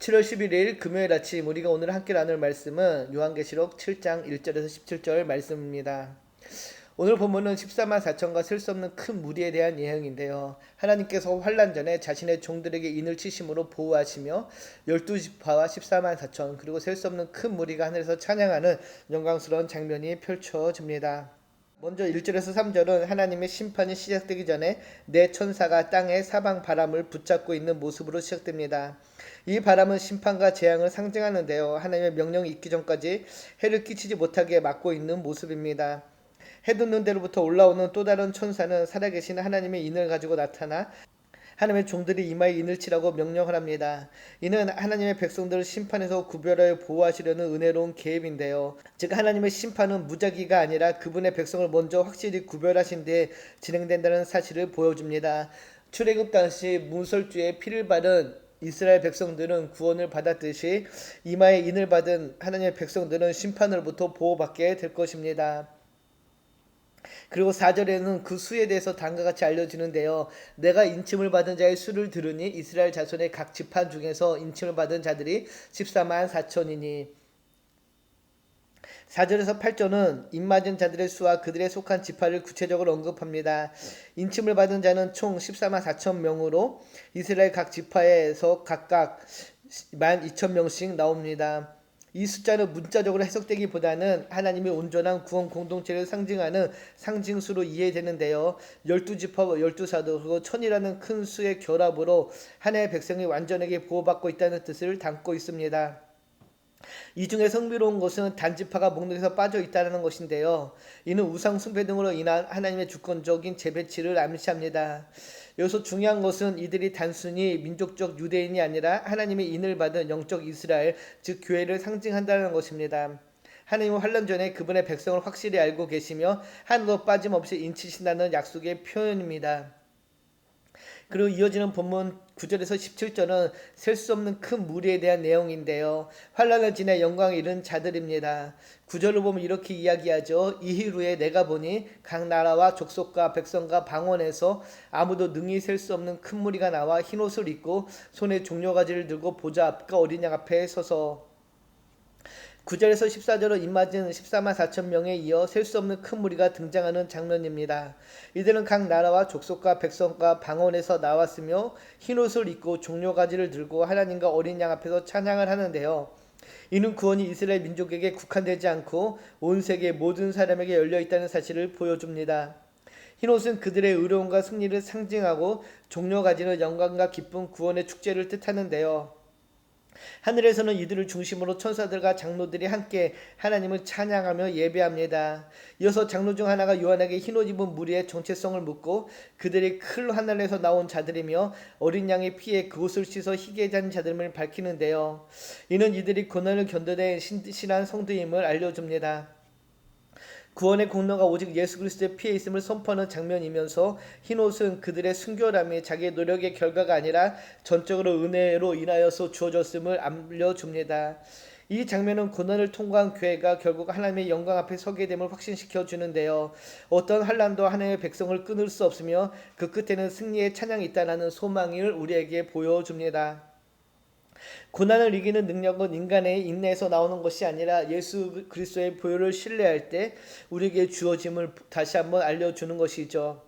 7월 11일 금요일 아침 우리가 오늘 함께 나눌 말씀은 요한계시록 7장 1절에서 17절 말씀입니다. 오늘 본문은 14만 4천과 셀 수 없는 큰 무리에 대한 예언인데요. 하나님께서 환난 전에 자신의 종들에게 인을 치심으로 보호하시며 12지파와 14만 4천 그리고 셀 수 없는 큰 무리가 하늘에서 찬양하는 영광스러운 장면이 펼쳐집니다. 먼저 1절에서 3절은 하나님의 심판이 시작되기 전에 네 천사가 땅의 사방 바람을 붙잡고 있는 모습으로 시작됩니다. 이 바람은 심판과 재앙을 상징하는데요. 하나님의 명령이 있기 전까지 해를 끼치지 못하게 막고 있는 모습입니다. 해 돋는 데로부터 올라오는 또 다른 천사는 살아계신 하나님의 인을 가지고 나타나 하나님의 종들이 이마에 인을 치라고 명령을 합니다. 이는 하나님의 백성들을 심판에서 구별하여 보호하시려는 은혜로운 계획인데요. 즉 하나님의 심판은 무작위가 아니라 그분의 백성을 먼저 확실히 구별하신 뒤에 진행된다는 사실을 보여줍니다. 출애굽 당시 문설주에 피를 바른 이스라엘 백성들은 구원을 받았듯이 이마에 인을 받은 하나님의 백성들은 심판으로부터 보호받게 될 것입니다. 그리고 4절에는 그 수에 대해서 다음과 같이 알려주는데요. 내가 인침을 받은 자의 수를 들으니 이스라엘 자손의 각 지파 중에서 인침을 받은 자들이 14만 4천이니 4절에서 8절은 입맞은 자들의 수와 그들의 속한 지파를 구체적으로 언급합니다. 인침을 받은 자는 총 14만 4천 명으로 이스라엘 각 지파에서 각각 12,000명씩 나옵니다. 이 숫자는 문자적으로 해석되기보다는 하나님의 온전한 구원 공동체를 상징하는 상징수로 이해되는데요. 12지파와 12사도 그리고 천이라는 큰 수의 결합으로 하나님의 백성이 완전하게 보호받고 있다는 뜻을 담고 있습니다. 이 중에 성비로운 것은 단지파가 목록에서 빠져 있다는 것인데요. 이는 우상 숭배 등으로 인한 하나님의 주권적인 재배치를 암시합니다. 여기서 중요한 것은 이들이 단순히 민족적 유대인이 아니라 하나님의 인을 받은 영적 이스라엘, 즉 교회를 상징한다는 것입니다. 하나님은 환난 전에 그분의 백성을 확실히 알고 계시며 하나도 빠짐없이 인치신다는 약속의 표현입니다. 그리고 이어지는 본문 9절에서 17절은 셀 수 없는 큰 무리에 대한 내용인데요. 환난을 지나 영광에 이른 자들입니다. 9절을 보면 이렇게 이야기하죠. 이힐 후에 내가 보니 각 나라와 족속과 백성과 방언에서 아무도 능히 셀 수 없는 큰 무리가 나와 흰옷을 입고 손에 종려가지를 들고 보좌 앞과 어린 양 앞에 서서 9절에서 14절은 입맞은 14만 4천 명에 이어 셀 수 없는 큰 무리가 등장하는 장면입니다. 이들은 각 나라와 족속과 백성과 방언에서 나왔으며 흰옷을 입고 종려가지를 들고 하나님과 어린 양 앞에서 찬양을 하는데요. 이는 구원이 이스라엘 민족에게 국한되지 않고 온 세계 모든 사람에게 열려있다는 사실을 보여줍니다. 흰옷은 그들의 의로움과 승리를 상징하고 종려가지는 영광과 기쁨 구원의 축제를 뜻하는데요. 하늘에서는 이들을 중심으로 천사들과 장로들이 함께 하나님을 찬양하며 예배합니다. 이어서 장로 중 하나가 요한에게 흰옷 입은 무리의 정체성을 묻고 그들이 큰 하늘에서 나온 자들이며 어린 양의 피에 그곳을 씻어 희게 잔 자들임을 밝히는데요. 이는 이들이 고난을 견뎌낸 신실한 성도임을 알려줍니다. 구원의 공로가 오직 예수 그리스도의 피에 있음을 선포하는 장면이면서 흰옷은 그들의 순결함이 자기의 노력의 결과가 아니라 전적으로 은혜로 인하여서 주어졌음을 알려줍니다. 이 장면은 고난을 통과한 교회가 결국 하나님의 영광 앞에 서게 됨을 확신시켜 주는데요. 어떤 환난도 하나님의 백성을 끊을 수 없으며 그 끝에는 승리의 찬양이 있다는 소망을 우리에게 보여줍니다. 고난을 이기는 능력은 인간의 인내에서 나오는 것이 아니라 예수 그리스도의 보혈을 신뢰할 때 우리에게 주어짐을 다시 한번 알려주는 것이죠.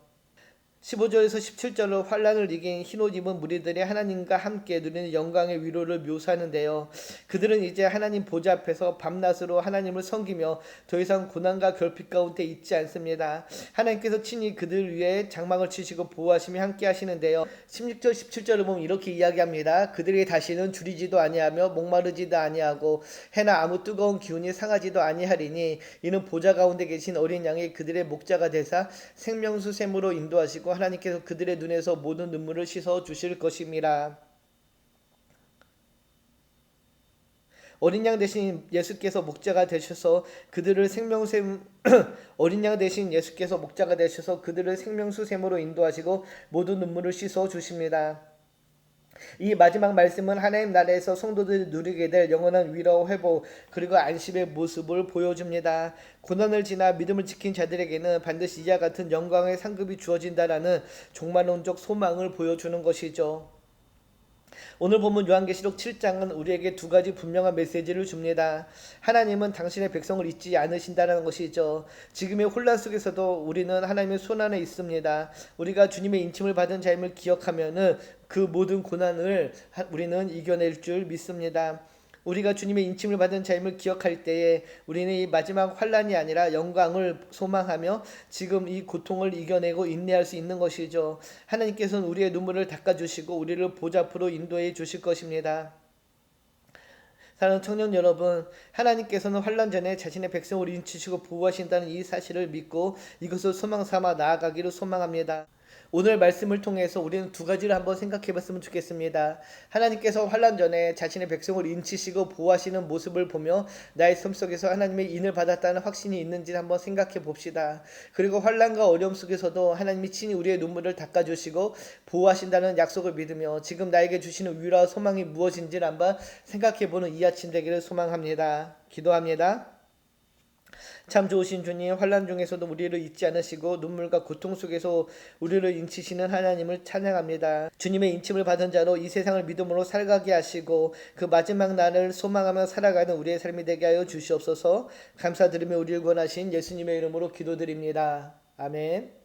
15절에서 17절로 환난을 이긴 흰옷 입은 무리들이 하나님과 함께 누리는 영광의 위로를 묘사하는데요. 그들은 이제 하나님 보좌 앞에서 밤낮으로 하나님을 섬기며 더 이상 고난과 결핍 가운데 있지 않습니다. 하나님께서 친히 그들 위해 장막을 치시고 보호하시며 함께 하시는데요. 16절 17절을 보면 이렇게 이야기합니다. 그들이 다시는 줄이지도 아니하며 목마르지도 아니하고 해나 아무 뜨거운 기운이 상하지도 아니하리니 이는 보좌 가운데 계신 어린 양이 그들의 목자가 되사 생명수 샘으로 인도하시고 하나님께서 그들의 눈에서 모든 눈물을 씻어 주실 것입니다. 어린 양 대신 예수께서 목자가 되셔서 그들을 생명샘 어린 양 대신 예수께서 목자가 되셔서 그들을 생명수 샘으로 인도하시고 모든 눈물을 씻어 주십니다. 이 마지막 말씀은 하나님 나라에서 성도들이 누리게 될 영원한 위로와 회복 그리고 안식의 모습을 보여줍니다. 고난을 지나 믿음을 지킨 자들에게는 반드시 이와 같은 영광의 상급이 주어진다라는 종말론적 소망을 보여주는 것이죠. 오늘 본문 요한계시록 7장은 우리에게 두 가지 분명한 메시지를 줍니다. 하나님은 당신의 백성을 잊지 않으신다는 것이죠. 지금의 혼란 속에서도 우리는 하나님의 손 안에 있습니다. 우리가 주님의 인침을 받은 자임을 기억하면은 그 모든 고난을 우리는 이겨낼 줄 믿습니다. 우리가 주님의 인침을 받은 자임을 기억할 때에 우리는 이 마지막 환란이 아니라 영광을 소망하며 지금 이 고통을 이겨내고 인내할 수 있는 것이죠. 하나님께서는 우리의 눈물을 닦아주시고 우리를 보좌 앞으로 인도해 주실 것입니다. 사랑하는 청년 여러분, 하나님께서는 환란 전에 자신의 백성을 인치시고 보호하신다는 이 사실을 믿고 이것을 소망 삼아 나아가기를 소망합니다. 오늘 말씀을 통해서 우리는 두 가지를 한번 생각해 봤으면 좋겠습니다. 하나님께서 환란 전에 자신의 백성을 인치시고 보호하시는 모습을 보며 나의 삶 속에서 하나님의 인을 받았다는 확신이 있는지 한번 생각해 봅시다. 그리고 환란과 어려움 속에서도 하나님이 친히 우리의 눈물을 닦아주시고 보호하신다는 약속을 믿으며 지금 나에게 주시는 위로와 소망이 무엇인지를 한번 생각해 보는 이 아침 되기를 소망합니다. 기도합니다. 참 좋으신 주님, 환란 중에서도 우리를 잊지 않으시고 눈물과 고통 속에서 우리를 인치시는 하나님을 찬양합니다. 주님의 인침을 받은 자로 이 세상을 믿음으로 살아가게 하시고 그 마지막 날을 소망하며 살아가는 우리의 삶이 되게 하여 주시옵소서. 감사드리며 우리를 구원하신 예수님의 이름으로 기도드립니다. 아멘.